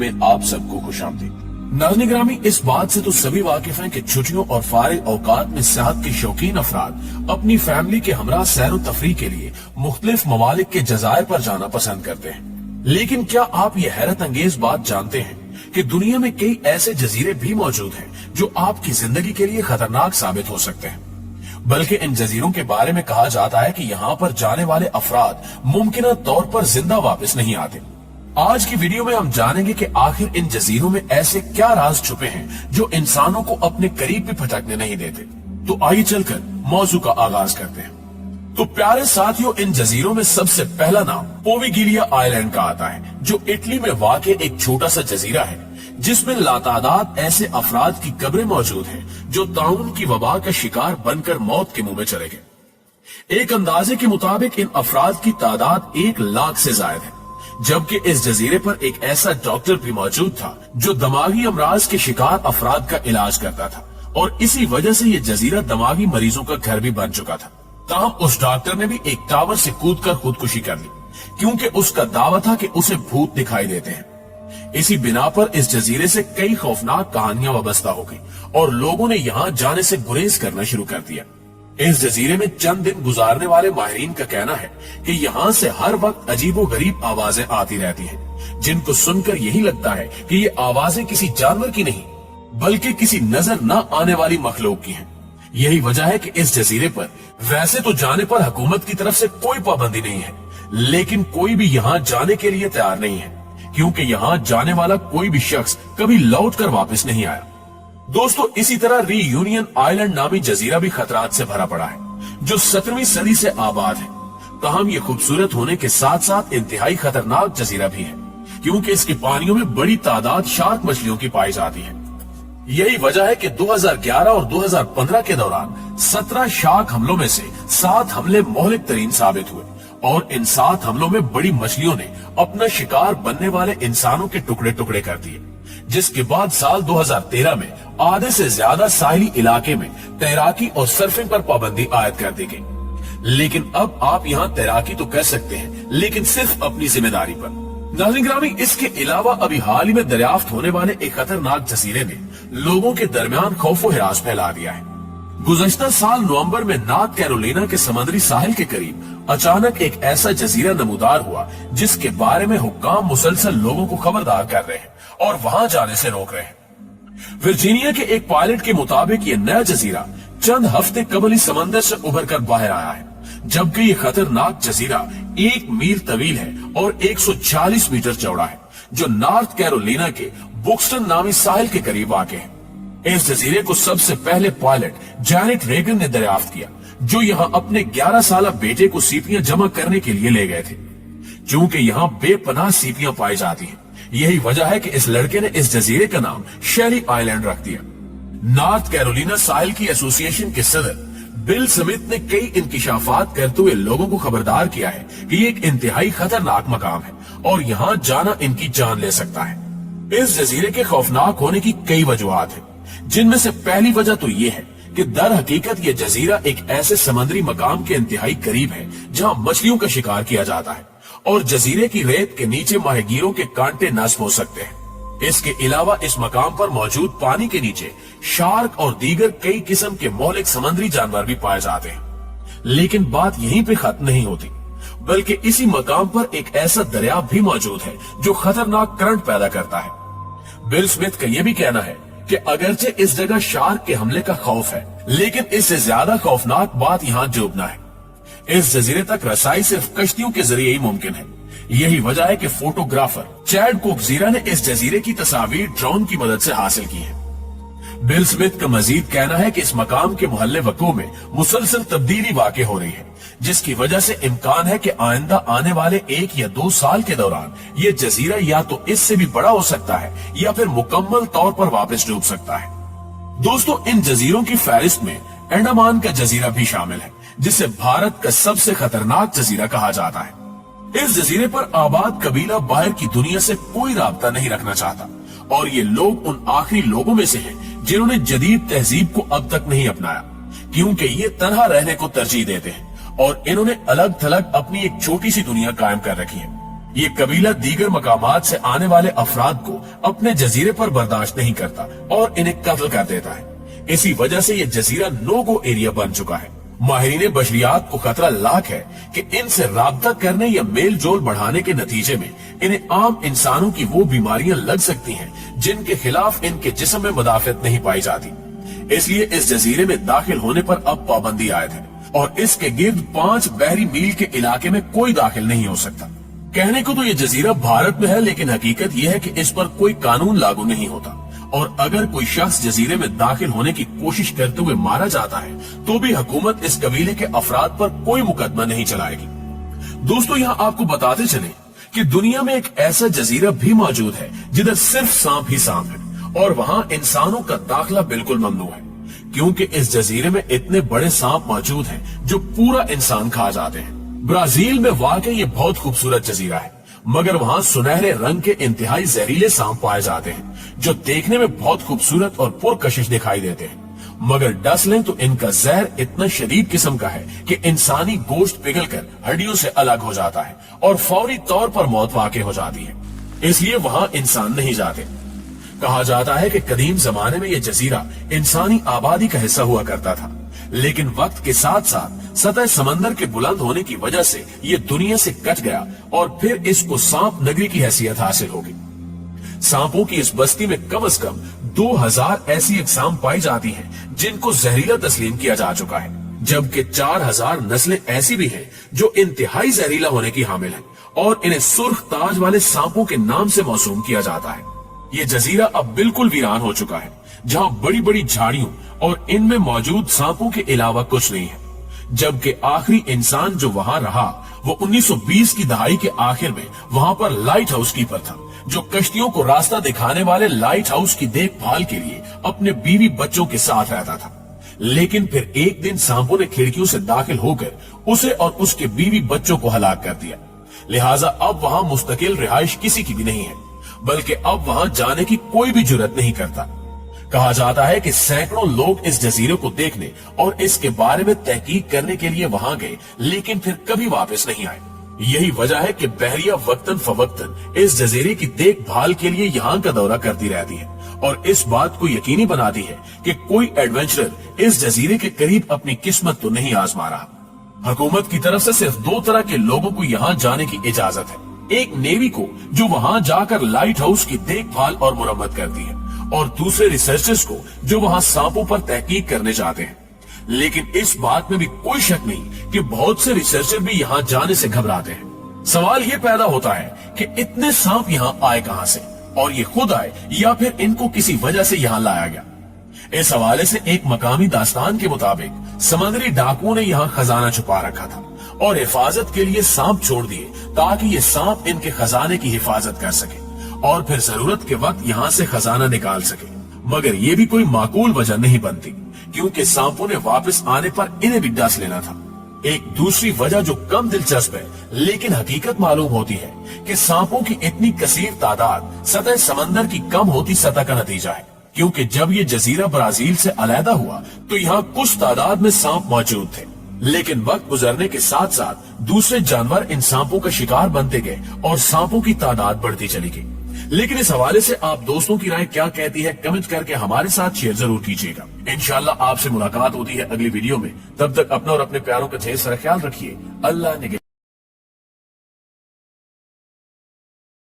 में आप सबको खुशामदीद। नाज़रीन ग्रामी, इस बात से तो सभी वाकिफ हैं कि छुट्टियों और फारिग औकात में सेहत के शौकीन अफराद अपनी फैमिली के हमरा सैर व तफरीह के लिए मुख्तलिफ ममालिक के जज़ायर पर जाना पसंद करते हैं। लेकिन क्या आप ये हैरत अंगेज बात जानते हैं कि दुनिया में कई ऐसे जजीरे भी मौजूद हैं जो आपकी जिंदगी के लिए खतरनाक साबित हो सकते हैं। बल्कि इन जजीरों के बारे में कहा जाता है कि यहाँ पर जाने वाले अफराद मुमकिन तौर पर जिंदा वापस नहीं आते। आज की वीडियो में हम जानेंगे कि आखिर इन जजीरों में ऐसे क्या राज छुपे हैं जो इंसानों को अपने करीब भी फटकने नहीं देते। तो आइए चलकर मौजू का आगाज करते हैं। तो प्यारे साथियों, इन जजीरों में सबसे पहला नाम पोविगिलिया आइलैंड का आता है, जो इटली में वाक़ एक छोटा सा जजीरा है जिसमें लातादाद ऐसे अफराद की कब्रें मौजूद हैं जो ताउन की वबा का शिकार बनकर मौत के मुंह में चले गए। एक अंदाजे के मुताबिक इन अफराद की तादाद 1 लाख से ज्यादा है, जबकि इस जजीरे पर एक ऐसा डॉक्टर भी मौजूद था जो दिमागी अमराज के शिकार अफराद का इलाज करता था, और इसी वजह से ये जजीरा दिमागी मरीजों का घर भी बन चुका था। ताहम उस डॉक्टर ने भी एक टावर से कूदकर खुदकुशी कर ली, क्योंकि उसका दावा था कि उसे भूत दिखाई देते हैं। इसी बिना पर इस जजीरे से कई खौफनाक कहानियां वाबस्ता हो गई और लोगों ने यहाँ जाने से गुरेज करना शुरू कर दिया। इस जजीरे में चंद दिन गुजारने वाले माहिरीन का कहना है कि यहाँ से हर वक्त अजीबो गरीब आवाजें आती रहती हैं, जिनको सुनकर यही लगता है कि ये आवाजें किसी जानवर की नहीं बल्कि किसी नजर न आने वाली मखलूक की हैं। यही वजह है कि इस जजीरे पर वैसे तो जाने पर हुकूमत की तरफ से कोई पाबंदी नहीं है, लेकिन कोई भी यहाँ जाने के लिए तैयार नहीं है, क्योंकि यहाँ जाने वाला कोई भी शख्स कभी लौट कर वापस नहीं आया। दोस्तों, इसी तरह रीयूनियन आइलैंड नामी जजीरा भी खतरात से भरा पड़ा है, जो 17वीं सदी से आबाद है। ताहम ये खूबसूरत होने के साथ साथ इंतहाई खतरनाक जजीरा भी है, क्योंकि इसके पानियों में बड़ी तादाद शार्क मछलियों की पाई जाती है। यही वजह है कि 2011 और 2015 के दौरान 17 शार्क हमलों में से 7 हमले मोहलिक तरीन साबित हुए, और इन 7 हमलों में बड़ी मछलियों ने अपना शिकार बनने वाले इंसानों के टुकड़े टुकड़े कर दिए, जिसके बाद साल 2013 में आधे से ज्यादा साहिली इलाके में तैराकी और सर्फिंग पर पाबंदी आयद कर दी गई। लेकिन अब आप यहाँ तैराकी तो कर सकते हैं, लेकिन सिर्फ अपनी जिम्मेदारी पर। नाज़रीन ग्रामी, इसके अलावा अभी हाल ही में दरियाफ्त होने वाले एक खतरनाक जजीरे ने लोगों के दरमियान खौफो हिरास फैला दिया है। गुज़श्ता साल नवंबर में नॉर्थ कैरोलिना के समुद्री साहिल के करीब अचानक एक ऐसा जजीरा नमूदार हुआ जिसके बारे में हुक्काम मुसलसल लोगों को खबरदार कर रहे हैं और वहां जाने से रोक रहे हैं। वर्जीनिया के एक पायलट के मुताबिक ये नया जजीरा चंद हफ्ते कबल ही समंदर से उभर कर बाहर आया है, जबकि ये खतरनाक जजीरा 1 मील तवील है और 140 मीटर चौड़ा है, जो नॉर्थ कैरोलिना के बुक्सटन नामी साहिल के करीब वाक़ है। इस जजीरे को सबसे पहले पायलट जैनेट रेगन ने दरियाफ्त किया, जो यहाँ अपने 11 साल बेटे को सीपियां जमा करने के लिए ले गए थे। चूंकि यहाँ बेपनाह सीपियां पाई जाती हैं, यही वजह है कि इस लड़के ने इस जजीरे का नाम शेली आइलैंड रख दिया। नॉर्थ कैरोलिना साहिल की एसोसिएशन के सदर बिल स्मिथ ने कई इंकिशाफात करते हुए लोगों को खबरदार किया है कि ये एक इंतहाई खतरनाक मकाम है और यहाँ जाना इनकी जान ले सकता है। इस जजीरे के खौफनाक होने की कई वजूहात है, जिनमें से पहली वजह तो ये है कि दर हकीकत ये जजीरा एक ऐसे समुद्री मकाम के इंतहाई करीब है जहाँ मछलियों का शिकार किया जाता है, और जजीरे की रेत के नीचे माहिगीरों के कांटे नस्ब हो सकते हैं। इसके अलावा इस मकाम पर मौजूद पानी के नीचे शार्क और दीगर कई किस्म के मौलिक समुद्री जानवर भी पाए जाते हैं। लेकिन बात यहीं पे खत्म नहीं होती, बल्कि इसी मकाम पर एक ऐसा दरिया भी मौजूद है जो खतरनाक करंट पैदा करता है। बिल स्मिथ का यह भी कहना है कि अगरचे इस जगह शार्क के हमले का खौफ है, लेकिन इससे ज्यादा खौफनाक बात यहाँ डूबना है। इस जजीरे तक रसाई सिर्फ कश्तियों के जरिए ही मुमकिन है। यही वजह है कि फोटोग्राफर चैड कोकजीरा ने इस जजीरे की तस्वीर ड्रोन की मदद से हासिल की है। बिल स्मिथ का मजीद कहना है कि इस मकाम के मोहल्ले वक़ू में मुसलसल तब्दीली वाक़ हो रही है, जिसकी वजह से इम्कान है कि आइंदा आने वाले 1 या 2 साल के दौरान ये जजीरा या तो इससे भी बड़ा हो सकता है या फिर मुकम्मल तौर पर वापस डूब सकता है। दोस्तों, इन जजीरों की फहरिस्त में अंडमान का जजीरा भी शामिल है, जिसे भारत का सबसे खतरनाक जजीरा कहा जाता है। इस जजीरे पर आबाद कबीला बाहर की दुनिया से कोई राब्ता नहीं रखना चाहता, और ये लोग उन आखिरी लोगों में से हैं जिन्होंने जदीद तहजीब को अब तक नहीं अपनाया, क्योंकि ये तन्हा रहने को तरजीह देते हैं और इन्होंने अलग थलग अपनी एक छोटी सी दुनिया कायम कर रखी है। ये कबीला दीगर मकामात से आने वाले अफराद को अपने जजीरे पर बर्दाश्त नहीं करता और इन्हें कत्ल कर देता है। इसी वजह से ये जजीरा नो गो एरिया बन चुका है। माहिरीन बशरियात को खतरा लाख है कि इनसे राब्ता करने या मेल जोल बढ़ाने के नतीजे में इन्हें आम इंसानों की वो बीमारियां लग सकती हैं जिनके खिलाफ इनके जिस्म में मुदाफियत नहीं पाई जाती। इसलिए इस जजीरे में दाखिल होने पर अब पाबंदी आयद है और इसके गिर्द 5 बहरी मील के इलाके में कोई दाखिल नहीं हो सकता। कहने को तो ये जजीरा भारत में है, लेकिन हकीकत यह है कि इस पर कोई कानून लागू नहीं होता और अगर कोई शख्स जजीरे में दाखिल होने की कोशिश करते हुए मारा जाता है तो भी हुकूमत इस कबीले के अफराद पर कोई मुकदमा नहीं चलाएगी। दोस्तों, यहाँ आपको बताते चले कि दुनिया में एक ऐसा जजीरा भी मौजूद है जिधर सिर्फ सांप ही सांप है और वहाँ इंसानों का दाखिला बिल्कुल ममनू है, क्योंकि इस जजीरे में इतने बड़े सांप मौजूद हैं जो पूरा इंसान खा जाते हैं। ब्राजील में वाकई ये बहुत खूबसूरत जजीरा है, मगर वहाँ सुनहरे रंग के इंतहाई जहरीले सांप पाए जाते हैं जो देखने में बहुत खूबसूरत और पुरकशिश दिखाई देते हैं, मगर डस लें तो इनका जहर इतना शदीद किस्म का है कि इंसानी गोश्त पिघलकर हड्डियों से अलग हो जाता है और फौरी तौर पर मौत वाक़ई हो जाती है। इसलिए वहाँ इंसान नहीं जाते। कहा जाता है कि कदीम जमाने में यह जजीरा इंसानी आबादी का हिस्सा हुआ करता था, लेकिन वक्त के साथ साथ सतह समंदर के बुलंद होने की वजह से ये दुनिया से कट गया और फिर इसको सांप नगरी की हैसियत हासिल होगी। सांपों की इस बस्ती में कम से कम 2000 ऐसी अक़साम पाई जाती हैं जिनको जहरीला तस्लीम किया जा चुका है, जबकि 4000 नस्लें ऐसी भी हैं जो इंतहाई जहरीला होने की हामिल हैं और इन्हें सुर्ख ताज वाले सांपों के नाम से मौसूम किया जाता है। ये जजीरा अब बिल्कुल वीरान हो चुका है, जहाँ बड़ी बड़ी झाड़ियों और इनमें मौजूद सांपों के अलावा कुछ नहीं है, जबकि आखिरी इंसान जो वहाँ रहा वो 1920 की दहाई के आखिर में वहाँ पर लाइट हाउस कीपर था, जो कश्तियों को रास्ता दिखाने वाले लाइट हाउस की देखभाल के लिए अपने बीवी बच्चों के साथ रहता था। लेकिन फिर एक दिन सांपों ने खिड़कियों से दाखिल होकर उसे और उसके बीवी बच्चों को हलाक कर दिया। लिहाजा अब वहाँ मुस्तकिल रिहाइश किसी की भी नहीं है, बल्कि अब वहाँ जाने की कोई भी जुर्रत नहीं करता। कहा जाता है कि सैकड़ों लोग इस जजीरे को देखने और इसके बारे में तहकीक करने के लिए वहाँ गए, लेकिन फिर कभी वापस नहीं आए। यही वजह है कि बहरिया वक्तन फवक्तन इस जजीरे की देखभाल के लिए यहाँ का दौरा करती रहती है और इस बात को यकीनी बनाती है कि कोई एडवेंचरर इस जजीरे के करीब अपनी किस्मत तो नहीं आजमा रहा। हुकूमत की तरफ से सिर्फ 2 तरह के लोगों को यहाँ जाने की इजाजत है, एक नेवी को जो वहाँ जाकर लाइट हाउस की देखभाल और मुरम्मत करती है और दूसरे रिसर्चर्स को जो वहाँ सांपों पर तहकीक करने जाते हैं। लेकिन इस बात में भी कोई शक नहीं कि बहुत से रिसर्चर भी यहाँ जाने से घबराते हैं। सवाल ये पैदा होता है कि इतने सांप यहाँ आए कहाँ से, और ये खुद आए या फिर इनको किसी वजह से यहाँ लाया गया। इस हवाले से एक मकामी दास्तान के मुताबिक समुद्री डाकुओं ने यहाँ खजाना छुपा रखा था और हिफाजत के लिए सांप छोड़ दिए ताकि ये सांप इनके खजाने की हिफाजत कर सके और फिर जरूरत के वक्त यहाँ से खजाना निकाल सके। मगर ये भी कोई माकूल वजह नहीं बनती, क्योंकि सांपों ने वापस आने पर इन्हें भी डस लेना था। एक दूसरी वजह जो कम दिलचस्प है लेकिन हकीकत मालूम होती है कि सांपों की इतनी कसीर तादाद सतह समंदर की कम होती सतह का नतीजा है, क्योंकि जब ये जजीरा ब्राजील से अलहदा हुआ तो यहाँ कुछ तादाद में सांप मौजूद थे, लेकिन वक्त गुजरने के साथ साथ दूसरे जानवर इन सांपों का शिकार बनते गए और सांपों की तादाद बढ़ती चली गई। लेकिन इस हवाले से आप दोस्तों की राय क्या कहती है, कमेंट करके हमारे साथ शेयर जरूर कीजिएगा। इंशाल्लाह आपसे मुलाकात होती है अगली वीडियो में। तब तक अपना और अपने प्यारों का ढेर सारा ख्याल रखिए। अल्लाह ने